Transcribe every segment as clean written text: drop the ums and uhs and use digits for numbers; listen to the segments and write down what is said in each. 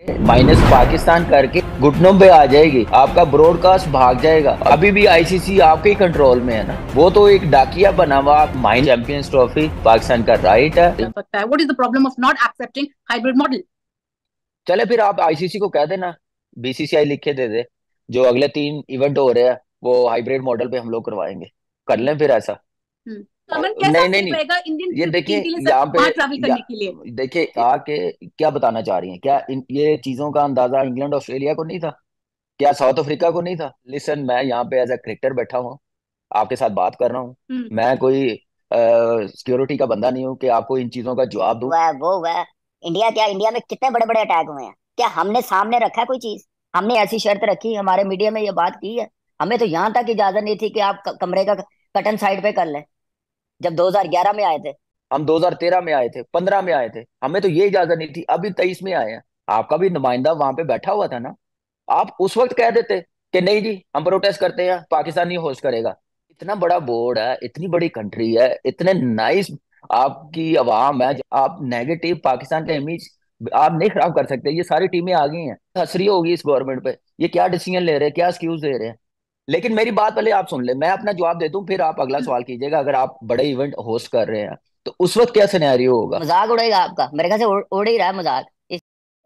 Minus Pakistan करके घुटनों पे आ जाएगी, आपका ब्रॉडकास्ट भाग जाएगा। अभी भी आईसीसी आपके ही कंट्रोल में है ना, वो तो एक डाकिया बना हुआ। माइन चैंपियंस ट्रॉफी पाकिस्तान का राइट है। What is the problem of not accepting hybrid model? चले फिर आप आईसीसी को कह देना, बीसीसीआई लिख के दे दे, जो अगले 3 इवेंट हो रहे हैं वो हाइब्रिड मॉडल पे हम लोग करवाएंगे। कर लें फिर ऐसा। तो अमन, कैसा नहीं नहीं फील नहीं, रहेगा इंडियन ये टीम देखिए के लिए सर यहाँ पे, वहां ट्रैवल या करने के लिए? देखिए आके क्या बताना चाह रही हैं, क्या ये चीजों का अंदाजा इंग्लैंड ऑस्ट्रेलिया को नहीं था? क्या साउथ अफ्रीका को नहीं था? लिसन, मैं यहाँ पे एज ए क्रिकेटर बैठा हूँ, आपके साथ बात कर रहा हूँ। हम्म। मैं कोई सिक्योरिटी का बंदा नहीं हूँ कि आपको इन चीजों का जवाब दूं। हुआ है वो हुआ है। इंडिया क्या, इंडिया में कितने बड़े बड़े अटैक हुए हैं? क्या हमने सामने रखा है कोई चीज? हमने ऐसी शर्त रखी, हमारे मीडिया में ये बात की है? हमें तो यहाँ तक इजाजत नहीं थी कि आप कमरे का कर्टन साइड पे कर लें, जब 2011 में आए थे। हम 2013 में आए थे, 15 में आए थे, हमें तो ये इजाजत नहीं थी। अभी 23 में आए हैं। आपका भी नुमाइंदा वहां पे बैठा हुआ था ना, आप उस वक्त कह देते कि नहीं जी हम प्रोटेस्ट करते हैं, पाकिस्तान नहीं होस्ट करेगा। इतना बड़ा बोर्ड है, इतनी बड़ी कंट्री है, इतने नाइस आपकी आवाम है, आप नेगेटिव पाकिस्तान का इमेज आप नहीं खराब कर सकते। ये सारी टीमें आ गई हैं, हसरी होगी इस गवर्नमेंट पे। ये क्या डिसीजन ले रहे हैं, क्या एक्सक्यूज दे रहे हैं? लेकिन मेरी बात पहले आप सुन ले, मैं अपना जवाब दे दूं, फिर आप अगला सवाल कीजिएगा। अगर आप बड़े इवेंट होस्ट कर रहे हैं तो उस वक्त क्या सिनेरियो होगा? मजाक उड़ेगा आपका, मेरे ख्याल से उड़ ही रहा है मजाक।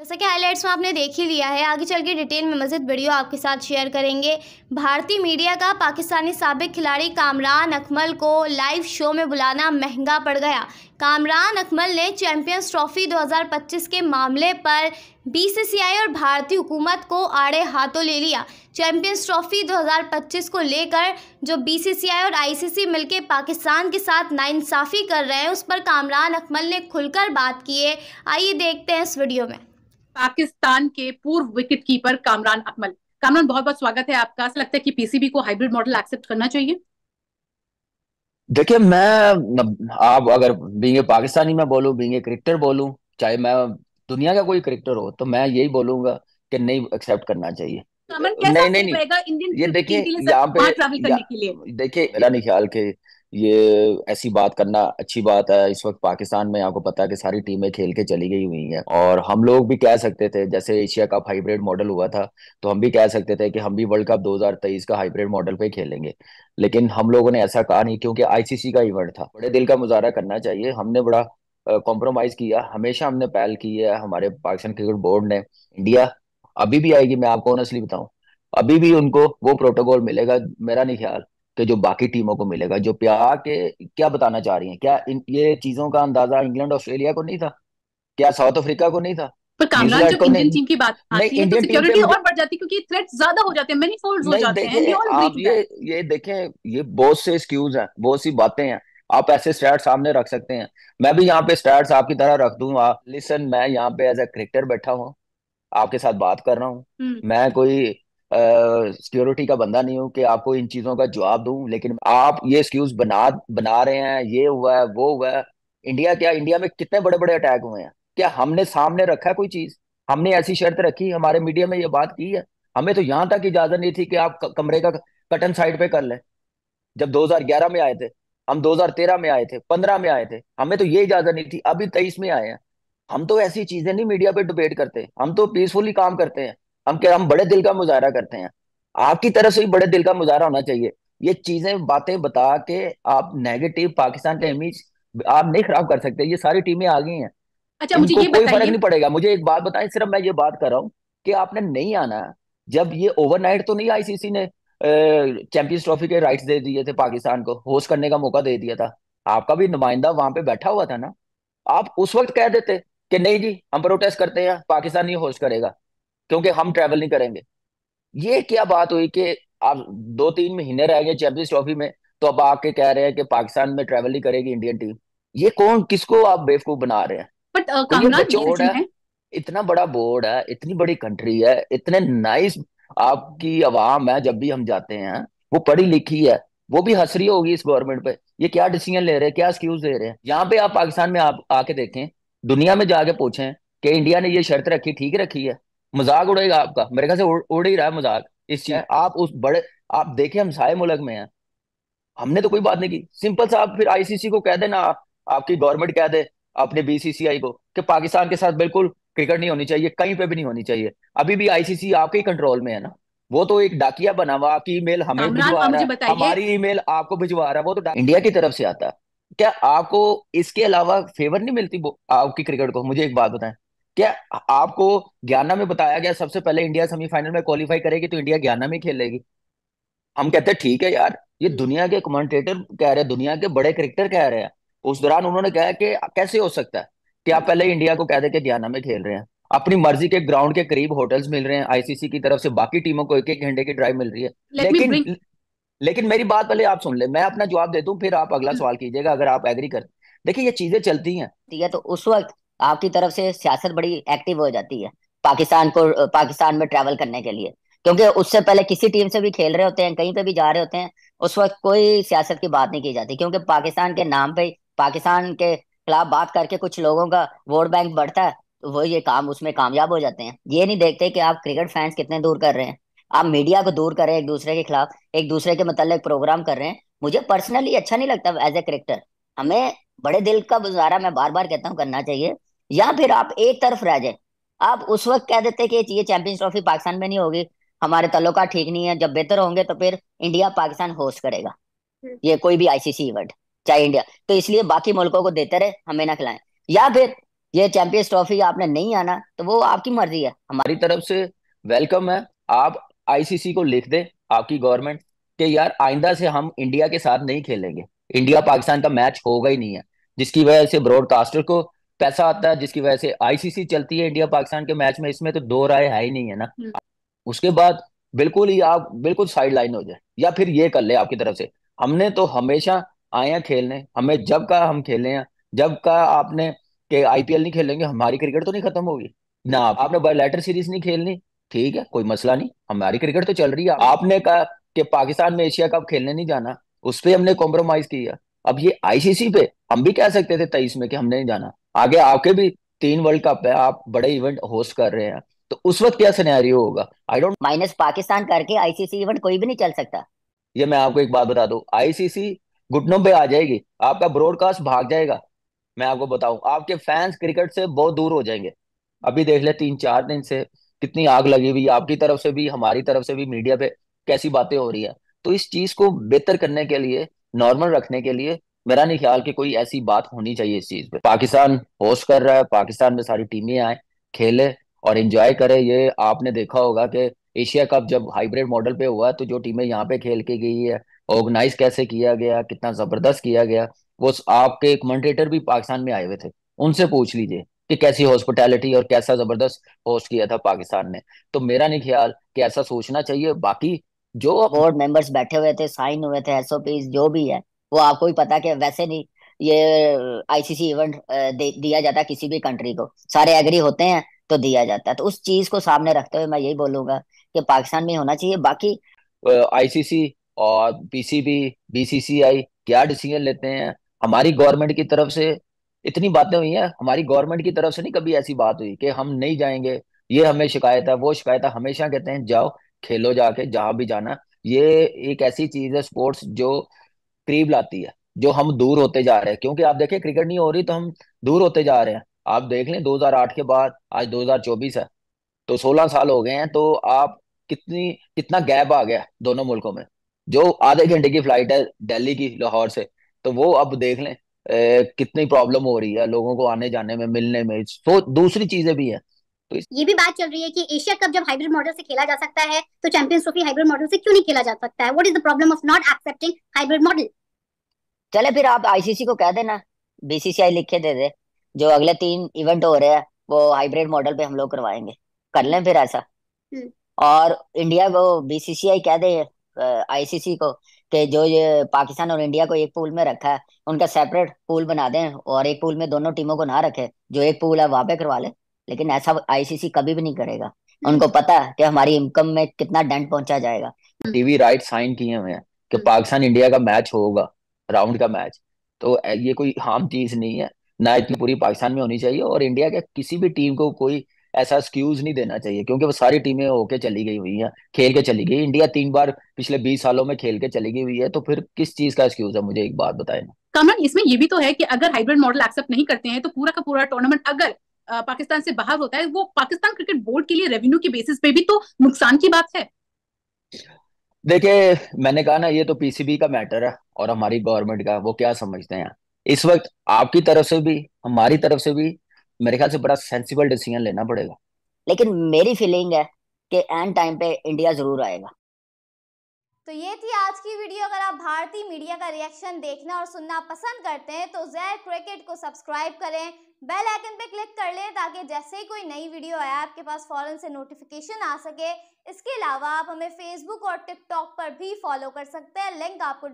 जैसा कि हाइलाइट्स में आपने देख ही लिया है, आगे चल के डिटेल में मज़ीद वीडियो आपके साथ शेयर करेंगे। भारतीय मीडिया का पाकिस्तानी साबिक खिलाड़ी कामरान अकमल को लाइव शो में बुलाना महंगा पड़ गया। कामरान अकमल ने चैंपियंस ट्रॉफी 2025 के मामले पर बीसीसीआई और भारतीय हुकूमत को आड़े हाथों ले लिया। चैंपियंस ट्रॉफी 2025 को लेकर जो बीसीसीआई और आईसीसी मिलकर पाकिस्तान के साथ नाइंसाफ़ी कर रहे हैं, उस पर कामरान अकमल ने खुलकर बात की है। आइए देखते हैं इस वीडियो में। पाकिस्तान के पूर्व विकेट कीपर कामरान अकमल। कामरान, बहुत बहुत स्वागत है आपका। ऐसा लगता है कि पीसीबी को हाइब्रिड मॉडल एक्सेप्ट करना चाहिए? देखिए आप अगर बीइंग पाकिस्तानी मैं बोलूं, बीइंग क्रिकेटर बोलूं, चाहे मैं दुनिया का कोई क्रिकेटर हो, तो मैं यही बोलूंगा कि नहीं एक्सेप्ट करना चाहिए। कामरान, कैसा नहीं नहीं फील नहीं, रहेगा इंडियन ये टीम देखिए के लिए सर यहाँ पे, वहां ट्रैवल या करने के लिए? देखिए मेरा नहीं ख्याल कि ये ऐसी बात करना अच्छी बात है। इस वक्त पाकिस्तान में आपको पता है कि सारी टीमें खेल के चली गई हुई हैं, और हम लोग भी कह सकते थे, जैसे एशिया कप हाइब्रिड मॉडल हुआ था, तो हम भी कह सकते थे कि हम भी वर्ल्ड कप 2023 का हाइब्रिड मॉडल पे खेलेंगे। लेकिन हम लोगों ने ऐसा कहा नहीं, क्योंकि आईसीसी का इवेंट था। बड़े दिल का मुजाहरा करना चाहिए, हमने बड़ा कॉम्प्रोमाइज किया, हमेशा हमने पहल की है हमारे पाकिस्तान क्रिकेट बोर्ड ने। इंडिया अभी भी आएगी, मैं आपको ऑनेस्टली बताऊं, अभी भी उनको वो प्रोटोकॉल मिलेगा। मेरा नहीं ख्याल कि जो बाकी टीमों को मिलेगा, जो प्यार के क्या बताना चाह रही हैं, क्या ये चीजों का अंदाजा इंग्लैंड ऑस्ट्रेलिया को नहीं था? क्या साउथ अफ्रीका को नहीं था? पर कामरान, न्यूजीलैंड जब को इंडियन नहीं? टीम की बात नहीं, आती है तो इंडियन टीम पे सिक्योरिटी मुझे और बढ़ जाती है, क्योंकि थ्रेट ज्यादा हो जाते हैं, मेनी फोल्ड्स हो नहीं। जाते हैं, एंड वी देखिए ऑल एग्री आप टू दैट। ये देखें, ये बहुत से एक्सक्यूज हैं, बहुत सी बातें हैं। आप ऐसे स्टैट सामने रख सकते हैं, मैं भी यहाँ पे स्टैट्स आपकी तरह रख दूंगा। लिसन, मैं यहाँ पे एज ए क्रिकेटर बैठा हूँ, आपके साथ बात कर रहा हूँ। मैं कोई सिक्योरिटी का बंदा नहीं हूँ कि आपको इन चीजों का जवाब दूं। लेकिन आप ये एक्सक्यूज बना बना रहे हैं, ये हुआ है वो हुआ है। इंडिया क्या, इंडिया में कितने बड़े बड़े अटैक हुए हैं? क्या हमने सामने रखा है कोई चीज? हमने ऐसी शर्त रखी, हमारे मीडिया में ये बात की है? हमें तो यहाँ तक इजाजत नहीं थी कि आप कमरे का कर्टन साइड पे कर लें, जब 2011 में आए थे। हम 2013 में आए थे, 15 में आए थे, हमें तो ये इजाजत नहीं थी। अभी 23 में आए हैं। हम तो ऐसी चीजें नहीं मीडिया पे डिबेट करते, हम तो पीसफुली काम करते हैं। हम क्या, हम बड़े दिल का मुजाहरा करते हैं। आपकी तरफ से भी बड़े दिल का मुजाहरा होना चाहिए। ये चीजें बातें बता के आप नेगेटिव पाकिस्तान का इमेज आप नहीं खराब कर सकते। ये सारी टीमें आ गई हैं, अच्छा, मुझे इनको ये कोई फर्क बताइए। नहीं पड़ेगा। मुझे एक बात बताएं, सिर्फ मैं ये बात कर रहा हूँ कि आपने नहीं आना है। जब ये ओवरनाइट तो नहीं आईसीसी ने चैंपियंस ट्रॉफी के राइट्स दे दिए थे, पाकिस्तान को होस्ट करने का मौका दे दिया था। आपका भी नुमाइंदा वहां पे बैठा हुआ था ना, आप उस वक्त कह देते कि नहीं जी हम प्रोटेस्ट करते हैं, पाकिस्तान नहीं होस्ट करेगा, क्योंकि हम ट्रैवल नहीं करेंगे। ये क्या बात हुई कि आप 2-3 महीने रह गए चैंपियंस ट्रॉफी में, तो अब आके कह रहे हैं कि पाकिस्तान में ट्रैवल नहीं करेगी इंडियन टीम? ये कौन, किसको आप बेवकूफ बना रहे हैं? बट कोई ये कामरान, ये बोर्ड सच है, है। इतना बड़ा बोर्ड है, इतनी बड़ी कंट्री है, इतने नाइस आपकी आवाम है, जब भी हम जाते हैं वो पढ़ी लिखी है, वो भी हंस रही होगी इस गवर्नमेंट पे। ये क्या डिसीजन ले रहे हैं, क्या एक्सक्यूज दे रहे हैं? यहाँ पे आप पाकिस्तान में आप आके देखें, दुनिया में जाके पूछें कि इंडिया ने ये शर्त रखी, ठीक रखी है? मजाक उड़ेगा आपका, मेरे ख्याल से उड़ ही रहा है मजाक इस चीज। आप उस बड़े, आप देखें हम सारे मुल्क में हैं, हमने तो कोई बात नहीं की। सिंपल सा आप फिर आईसीसी को कह देना, आपकी गवर्नमेंट कह दे अपने बीसीसीआई को कि पाकिस्तान के साथ बिल्कुल क्रिकेट नहीं होनी चाहिए, कहीं पे भी नहीं होनी चाहिए। अभी भी आईसीसी आपके ही कंट्रोल में है ना। वो तो एक डाकिया बना हुआ, आपकी ईमेल हमें कामरान, भिजवा आप रहा मुझे है, बताइए। हमारी ईमेल आपको भिजवा रहा है, वो तो इंडिया की तरफ से आता है। क्या आपको इसके अलावा फेवर नहीं मिलती आपकी क्रिकेट को? मुझे एक बात बताएं, क्या आपको गयाना में बताया गया सबसे पहले इंडिया सेमीफाइनल में क्वालिफाई करेगी तो इंडिया गयाना में खेलेगी? हम कहते हैं ठीक है यार, ये दुनिया के कमेंटेटर कह रहे हैं, दुनिया के बड़े क्रिकेटर कह रहे हैं। उस दौरान उन्होंने कहा कि कैसे हो सकता है कि आप पहले इंडिया को कह दे कि गयाना में खेल रहे हैं। अपनी मर्जी के ग्राउंड के करीब होटल्स मिल रहे हैं आईसीसी की तरफ से, बाकी टीमों को एक एक घंटे की ड्राइव मिल रही है। लेट मी लेकिन ब्रिंग। लेकिन मेरी बात पहले आप सुन ले, मैं अपना जवाब दे दूं फिर आप अगला सवाल कीजिएगा अगर आप एग्री कर। देखिए ये चीजें चलती हैं। है तो उस वक्त आपकी तरफ से सियासत बड़ी एक्टिव हो जाती है पाकिस्तान में ट्रैवल करने के लिए, क्योंकि उससे पहले किसी टीम से भी खेल रहे होते हैं, कहीं पे भी जा रहे होते हैं, उस वक्त कोई सियासत की बात नहीं की जाती, क्योंकि पाकिस्तान के नाम पे, पाकिस्तान के खिलाफ बात करके कुछ लोगों का वोट बैंक बढ़ता है, तो वो ये काम उसमें कामयाब हो जाते हैं। ये नहीं देखते कि आप क्रिकेट फैंस कितने दूर कर रहे हैं, आप मीडिया को दूर कर रहे हैं, एक दूसरे के खिलाफ, एक दूसरे के मतलब प्रोग्राम कर रहे हैं। मुझे पर्सनली अच्छा नहीं लगता एज ए क्रिकेटर। हमें बड़े दिल का गुजारा, मैं बार बार कहता हूँ, करना चाहिए। या फिर आप एक तरफ रह जाए, आप उस वक्त कह देते कि ये चैंपियंस ट्रॉफी पाकिस्तान में नहीं होगी, हमारे ताल्लुकात ठीक नहीं है, जब बेहतर होंगे तो फिर इंडिया पाकिस्तान होस्ट करेगा ये कोई भी आईसीसी इवेंट, चाहे इंडिया, तो इसलिए बाकी मुल्कों को देते रहे, हमें ना खिलाएं। या फिर ये चैंपियंस ट्रॉफी आपने नहीं आना तो वो आपकी मर्जी है। हमारी तरफ से वेलकम है। आप आईसीसी को लिख दें, आपकी गवर्नमेंट, कि यार आइंदा से हम इंडिया के साथ नहीं खेलेंगे, इंडिया पाकिस्तान का मैच होगा ही नहीं है। जिसकी वजह से ब्रॉडकास्टर को पैसा आता है, जिसकी वजह से आईसीसी चलती है इंडिया पाकिस्तान के मैच में, इसमें तो दो राय है ही नहीं है ना। उसके बाद बिल्कुल ही आप बिल्कुल साइड लाइन हो जाए, या फिर ये कर ले आपकी तरफ से, हमने तो हमेशा आए हैं खेलने, हमें जब का हम खेले हैं, जब का आपने कि आईपीएल नहीं खेलेंगे, हमारी क्रिकेट तो नहीं खत्म होगी ना। आपने बायलैटर सीरीज नहीं खेलनी, ठीक है कोई मसला नहीं, हमारी क्रिकेट तो चल रही है। आपने कहा कि पाकिस्तान में एशिया कप खेलने नहीं जाना, उस पर हमने कॉम्प्रोमाइज किया। अब ये आईसीसी पे हम भी कह सकते थे 23 में कि हमने नहीं जाना, आगे आपके भी 3 वर्ल्ड कप है, आप बड़े इवेंट होस्ट कर रहे हैं, तो उस वक्त क्या सिनेरियो होगा? I don't. माइनस पाकिस्तान करके आईसीसी इवेंट कोई भी नहीं चल सकता। ये मैं आपको एक बात बता दूं, आईसीसी घुटनों पे आ जाएगी, आपका ब्रॉडकास्ट भाग जाएगा। मैं आपको बताऊं, आपके फैंस क्रिकेट से बहुत दूर हो जाएंगे। अभी देख ले 3 4 दिन से कितनी आग लगी हुई है, आपकी तरफ से भी हमारी तरफ से भी, मीडिया पे कैसी बातें हो रही है। तो इस चीज को बेहतर करने के लिए, नॉर्मल रखने के लिए, मेरा नहीं ख्याल कि कोई ऐसी बात होनी चाहिए इस चीज पे। पाकिस्तान होस्ट कर रहा है, पाकिस्तान में सारी टीमें आए, खेले और एंजॉय करे। ये आपने देखा होगा कि एशिया कप जब हाइब्रिड मॉडल पे हुआ तो जो टीमें यहाँ पे खेल के गई है, ऑर्गेनाइज कैसे किया गया, कितना जबरदस्त किया गया। वो आपके कमेंटेटर भी पाकिस्तान में आए हुए थे, उनसे पूछ लीजिए कि कैसी हॉस्पिटैलिटी और कैसा जबरदस्त होस्ट किया था पाकिस्तान ने। तो मेरा नहीं ख्याल कि ऐसा सोचना चाहिए। बाकी जो बोर्ड मेंबर्स बैठे हुए थे, साइन हुए थे एसओपीज जो भी है, वो आपको भी पता कि वैसे नहीं ये आईसीसी इवेंट दिया जाता किसी भी कंट्री को, सारे एग्री होते हैं तो दिया जाता है। तो उस चीज को सामने रखते हुए मैं यही बोलूंगा कि पाकिस्तान में होना चाहिए। बाकी आईसीसी और पीसीबी, बीसीसीआई क्या डिसीजन लेते हैं, हमारी गवर्नमेंट की तरफ से इतनी बातें हुई हैं, हमारी गवर्नमेंट की तरफ से नहीं कभी ऐसी बात हुई कि हम नहीं जाएंगे, ये हमें शिकायत है वो शिकायत है। हमेशा कहते हैं जाओ खेलो जाके जहां भी जाना। ये एक ऐसी चीज है स्पोर्ट्स जो करीब लाती है, जो हम दूर होते जा रहे हैं। क्योंकि आप देखें क्रिकेट नहीं हो रही तो हम दूर होते जा रहे हैं। आप देख लें 2008 के बाद आज 2024 है, तो 16 साल हो गए हैं। तो आप कितना गैप आ गया दोनों मुल्कों में। जो आधे घंटे की फ्लाइट है दिल्ली की लाहौर से, तो वो अब देख लें कितनी प्रॉब्लम हो रही है लोगों को आने जाने में, मिलने में। तो दूसरी चीजें भी हैं। तो ये भी बात चल रही है कि एशिया कप जब हाइब्रिड मॉडल से खेला जा सकता है तो चैंपियंस ट्रॉफी हाइब्रिड मॉडल से क्यों नहीं खेला जा सकता है? What is the problem of not accepting hybrid model? चले फिर आप आईसीसी को कह देना, बीसीसीआई लिख के दे दे, जो अगले 3 इवेंट हो रहे हैं वो हाइब्रिड मॉडल पे हम लोग करवाएंगे, कर लें फिर ऐसा। और इंडिया को बीसीसीआई कह दे आईसीसी को कि जो ये पाकिस्तान और इंडिया को एक पूल में रखा है, उनका सेपरेट पूल बना दें, और एक पूल में दोनों टीमों को ना रखे, जो एक पूल है वहां पे करवा ले। लेकिन ऐसा आईसीसी कभी भी नहीं करेगा, उनको पता है कि हमारी इनकम में कितना डेंट पहुंचा जाएगा। टीवी राइट साइन किए हुए हैं कि पाकिस्तान इंडिया का मैच होगा, राउंड का मैच। तो ये कोई आम चीज नहीं है ना, इतनी पूरी पाकिस्तान में होनी चाहिए। और इंडिया के किसी भी टीम को कोई ऐसा एक्सक्यूज नहीं देना चाहिए, क्योंकि वो सारी टीमें होके चली गई हुई हैं, खेल के चली गई। इंडिया 3 बार पिछले 20 सालों में खेल के चली गई हुई है, तो फिर किस चीज का एक्सक्यूज है? मुझे एक बात बताए ना। कामरान, इसमें ये भी तो है कि अगर हाइब्रिड मॉडल एक्सेप्ट नहीं करते हैं तो पूरा का पूरा टूर्नामेंट अगर पाकिस्तान से बाहर होता है, वो पाकिस्तान क्रिकेट बोर्ड के लिए रेवेन्यू के बेसिस पे भी तो नुकसान की बात है। देखिए, मैंने कहा ना, ये तो पीसीबी का मैटर है और हमारी गवर्नमेंट का, वो क्या समझते हैं इस वक्त। आपकी तरफ से भी, हमारी तरफ से भी मेरे ख्याल से बड़ा सेंसिबल डिसीजन लेना पड़ेगा। लेकिन मेरी फीलिंग है कि एंड टाइम पे इंडिया जरूर आएगा। तो ये थी आज की वीडियो। अगर आप भारतीय मीडिया का रिएक्शन देखना और सुनना पसंद करते हैं तो ज़ेड क्रिकेट को सब्सक्राइब करें, बेल आइकन पे क्लिक कर लें ताकि जैसे ही कोई नई वीडियो आए आपके पास फौरन से नोटिफिकेशन आ सके। इसके अलावा आप हमें फेसबुक और टिकटॉक पर भी फॉलो कर सकते हैं, लिंक आपको